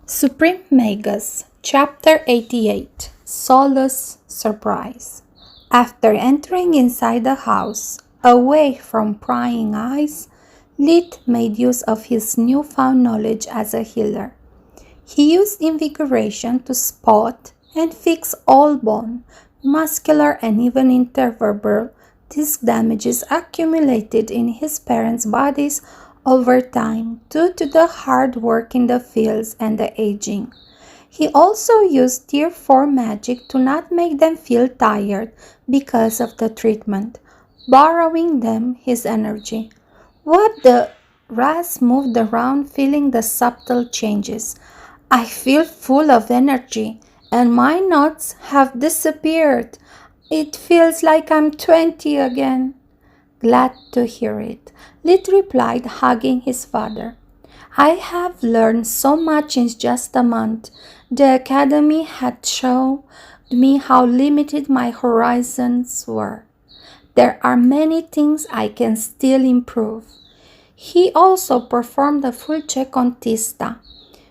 Supreme Magus, Chapter 88, Solus Surprise. After entering inside the house, away from prying eyes, Lid made use of his newfound knowledge as a healer. He used invigoration to spot and fix all bone, muscular and even intervertebral disc damages accumulated in his parents' bodies over time due to the hard work in the fields and the aging. He also used Tier 4 magic to not make them feel tired because of the treatment, borrowing them his energy. What the Raz moved around, feeling the subtle changes. I feel full of energy, and my knots have disappeared. It feels like I'm 20 again. Glad to hear it, Lid replied, hugging his father. I have learned so much in just a month. The academy had shown me how limited my horizons were. There are many things I can still improve. He also performed a full check on Tista.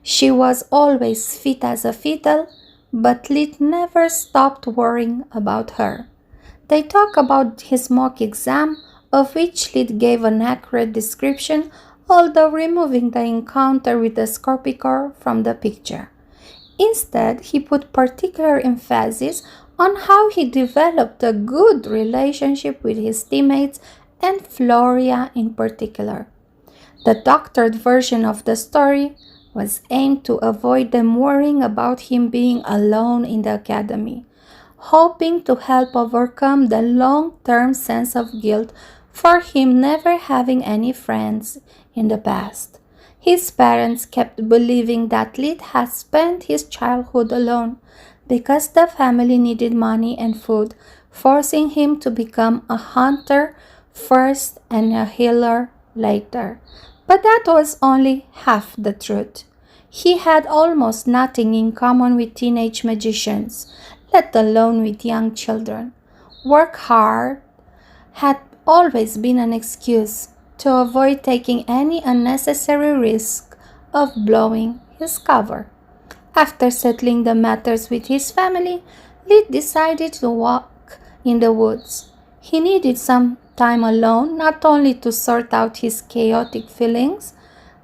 She was always fit as a fiddle, but Lid never stopped worrying about her. They talked about his mock exam, of which Lid gave an accurate description, although removing the encounter with the Scorpicor from the picture. Instead, he put particular emphasis on how he developed a good relationship with his teammates and Floria in particular. The doctored version of the story was aimed to avoid them worrying about him being alone in the academy, hoping to help overcome the long-term sense of guilt for him never having any friends in the past. His parents kept believing that Lid had spent his childhood alone because the family needed money and food, forcing him to become a hunter first and a healer later. But that was only half the truth. He had almost nothing in common with teenage magicians, let alone with young children. Work hard had always been an excuse to avoid taking any unnecessary risk of blowing his cover. After settling the matters with his family, Lid decided to walk in the woods. He needed some time alone, not only to sort out his chaotic feelings,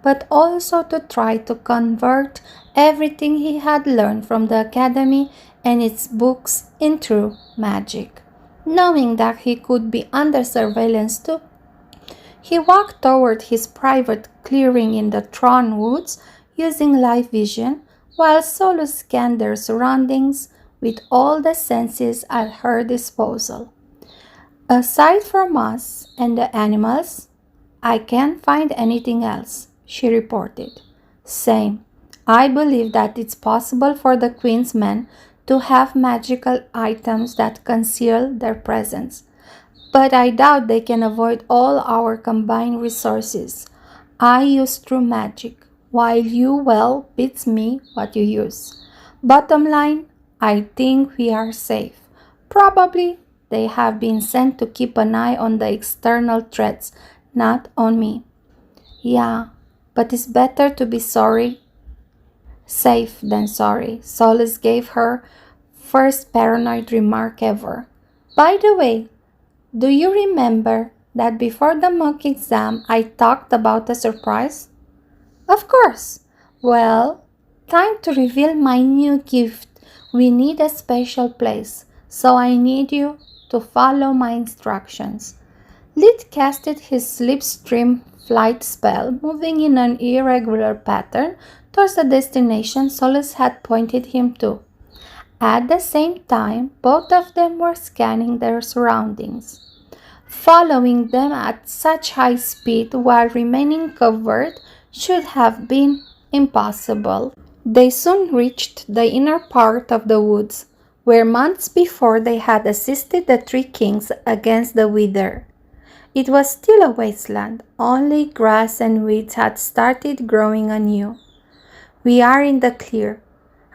but also to try to convert everything he had learned from the academy and its books into magic. Knowing that he could be under surveillance too, he walked toward his private clearing in the Tron Woods using live vision while Solo scanned their surroundings with all the senses at her disposal. Aside from us and the animals, I can't find anything else, she reported. Same. I believe that it's possible for the Queen's men to have magical items that conceal their presence, but I doubt they can avoid all our combined resources. I use true magic, while you well beats me what you use. Bottom line, I think we are safe. Probably they have been sent to keep an eye on the external threats, not on me. Yeah, but it's better to be safe than sorry. Solace gave her first paranoid remark ever. By the way, do you remember that before the mock exam I talked about a surprise? Of course. Well, time to reveal my new gift. We need a special place, so I need you to follow my instructions. Lid casted his slipstream flight spell, moving in an irregular pattern towards the destination Solace had pointed him to. At the same time, both of them were scanning their surroundings. Following them at such high speed while remaining covered should have been impossible. They soon reached the inner part of the woods, where months before they had assisted the three kings against the Wither. It was still a wasteland, only grass and weeds had started growing anew. We are in the clear.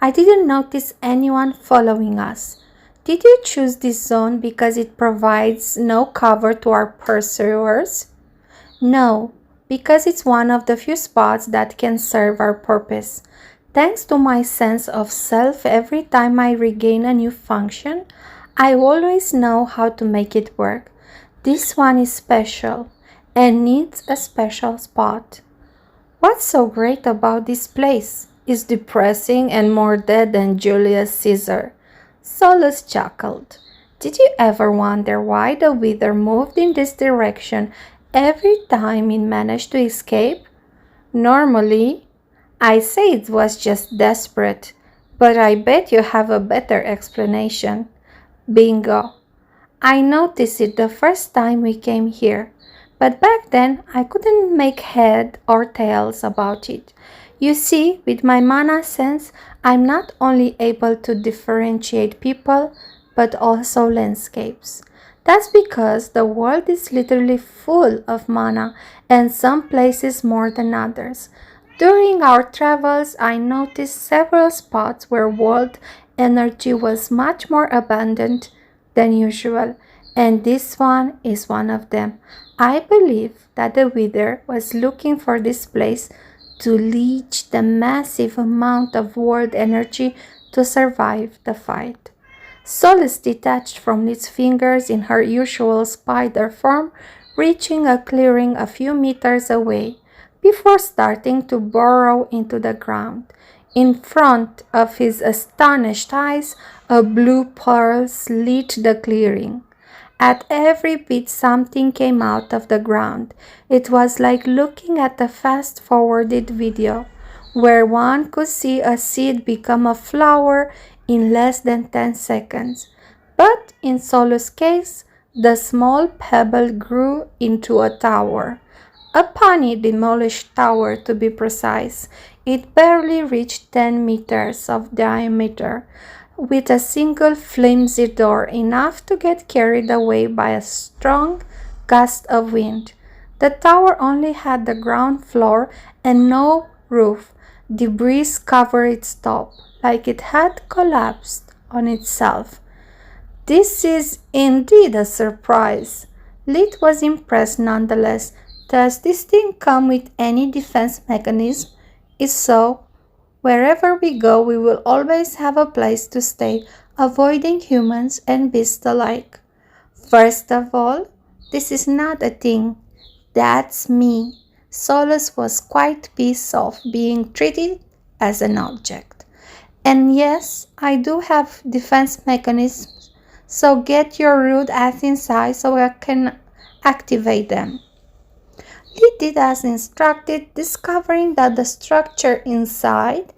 I didn't notice anyone following us. Did you choose this zone because it provides no cover to our pursuers? No, because it's one of the few spots that can serve our purpose. Thanks to my sense of self, every time I regain a new function, I always know how to make it work. This one is special and needs a special spot. What's so great about this place? It's depressing and more dead than Julius Caesar. Solus chuckled. Did you ever wonder why the weather moved in this direction every time it managed to escape? Normally, I say it was just desperate, but I bet you have a better explanation. Bingo. I noticed it the first time we came here, but back then I couldn't make head or tails about it. You see, with my mana sense, I'm not only able to differentiate people, but also landscapes. That's because the world is literally full of mana, and some places more than others. During our travels, I noticed several spots where world energy was much more abundant than usual, and this one is one of them. I believe that the Wither was looking for this place to leech the massive amount of world energy to survive the fight. Solace detached from its fingers in her usual spider form, reaching a clearing a few meters away before starting to burrow into the ground. In front of his astonished eyes, a blue pulse lit the clearing. At every beat, something came out of the ground. It was like looking at a fast-forwarded video, where one could see a seed become a flower in less than 10 seconds. But in Solo's case, the small pebble grew into a tower. A puny demolished tower, to be precise. It barely reached 10 meters of diameter, with a single flimsy door, enough to get carried away by a strong gust of wind. The tower only had the ground floor and no roof. Debris covered its top, like it had collapsed on itself. This is indeed a surprise. Lid was impressed nonetheless. Does this thing come with any defense mechanism? If so, wherever we go, we will always have a place to stay, avoiding humans and beasts alike. First of all, this is not a thing. That's me. Solus was quite pissed off being treated as an object. And yes, I do have defense mechanisms, so get your rude ass inside so I can activate them. He did as instructed, discovering that the structure inside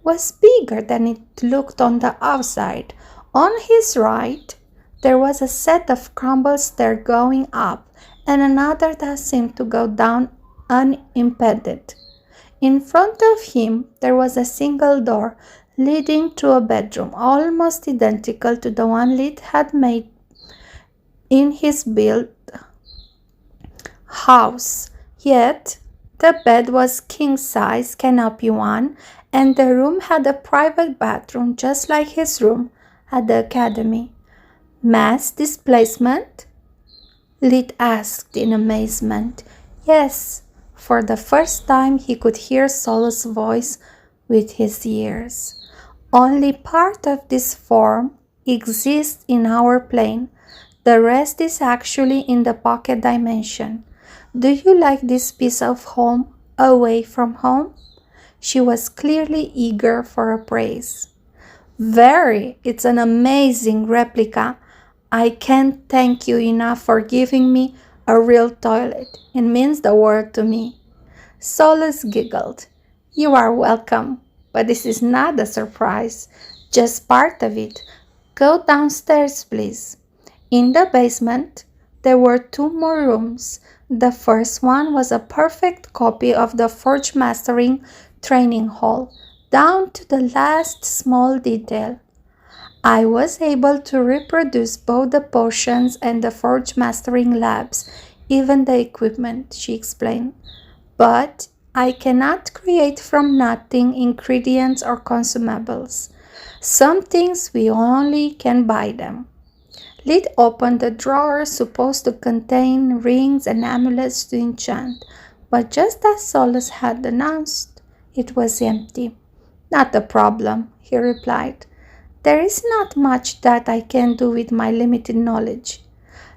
was bigger than it looked on the outside. On his right, there was a set of crumble stairs going up and another that seemed to go down unimpeded. In front of him, there was a single door leading to a bedroom, almost identical to the one Lid had made in his built house. Yet, the bed was king-size canopy one, and the room had a private bathroom just like his room at the academy. Mass displacement? Lid asked in amazement. Yes, for the first time he could hear Solo's voice with his ears. Only part of this form exists in our plane. The rest is actually in the pocket dimension. Do you like this piece of home away from home? She was clearly eager for a praise. Very. It's an amazing replica. I can't thank you enough for giving me a real toilet. It means the world to me. Solus giggled. You are welcome, but this is not a surprise, just part of it. Go downstairs, please. In the basement, there were 2 more rooms. The first one was a perfect copy of the Forge Mastering training hall, down to the last small detail. I was able to reproduce both the potions and the Forge Mastering labs, even the equipment, she explained. But I cannot create from nothing ingredients or consumables. Some things we only can buy them. Lid opened the drawer supposed to contain rings and amulets to enchant, but just as Solus had announced, it was empty. Not a problem, he replied. There is not much that I can do with my limited knowledge.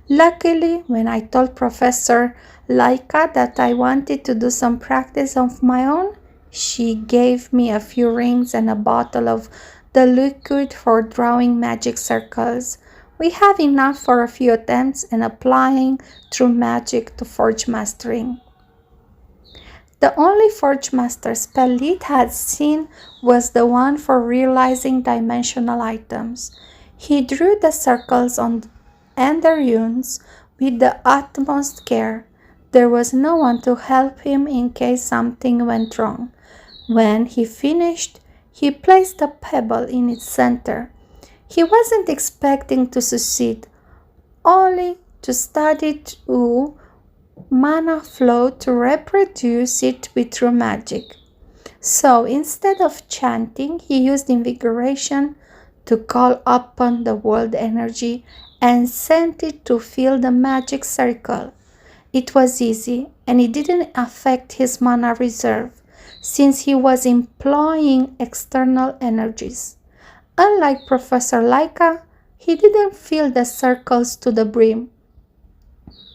Luckily, when I told Professor Laika that I wanted to do some practice of my own, she gave me a few rings and a bottle of the liquid for drawing magic circles. We have enough for a few attempts and applying true magic to forge mastering. The only Forge Master spell Lid had seen was the one for realizing dimensional items. He drew the circles and the runes with the utmost care. There was no one to help him in case something went wrong. When he finished, he placed a pebble in its center. He wasn't expecting to succeed, only to study through mana flow to reproduce it with true magic. So instead of chanting, he used invigoration to call upon the world energy and sent it to fill the magic circle. It was easy, and it didn't affect his mana reserve, since he was employing external energies. Unlike Professor Laika, he didn't fill the circles to the brim.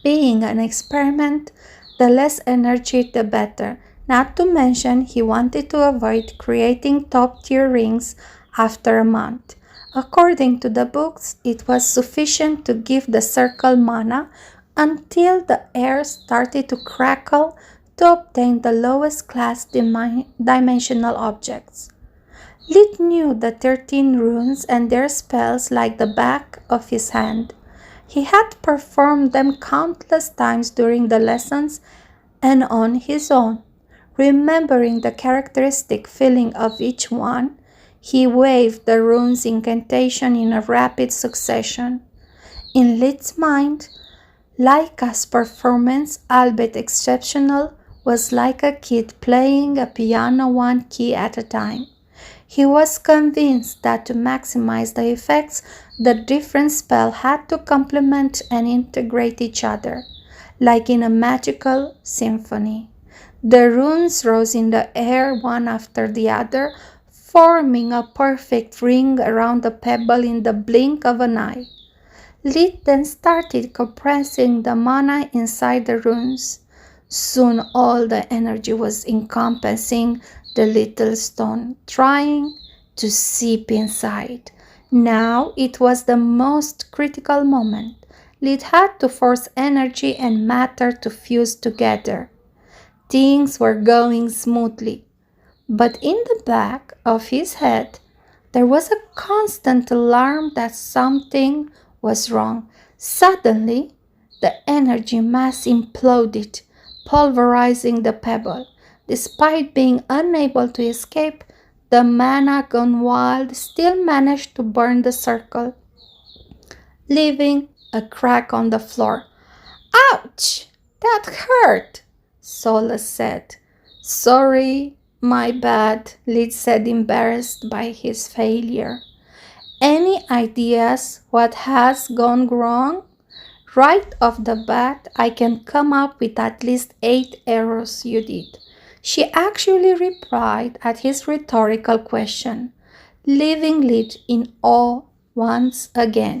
Being an experiment, the less energy the better. Not to mention, he wanted to avoid creating top-tier rings after a month. According to the books, it was sufficient to give the circle mana until the air started to crackle to obtain the lowest class dimensional objects. Lid knew the 13 runes and their spells like the back of his hand. He had performed them countless times during the lessons and on his own. Remembering the characteristic feeling of each one, he waved the rune's incantation in a rapid succession. In Lid's mind, Laika's performance, albeit exceptional, was like a kid playing a piano one key at a time. He was convinced that to maximize the effects, the different spells had to complement and integrate each other, like in a magical symphony. The runes rose in the air one after the other, forming a perfect ring around the pebble in the blink of an eye. Lid then started compressing the mana inside the runes. Soon all the energy was encompassing the little stone, trying to seep inside. Now it was the most critical moment. Lid had to force energy and matter to fuse together. Things were going smoothly, but in the back of his head there was a constant alarm that something was wrong. Suddenly, the energy mass imploded, pulverizing the pebble. Despite being unable to escape, the mana gone wild still managed to burn the circle, leaving a crack on the floor. "Ouch! That hurt!" Solus said. "Sorry, my bad," Lid said, embarrassed by his failure. "Any ideas what has gone wrong?" "Right off the bat, I can come up with at least 8 errors you did." She actually replied at his rhetorical question, leaving Lid in awe once again.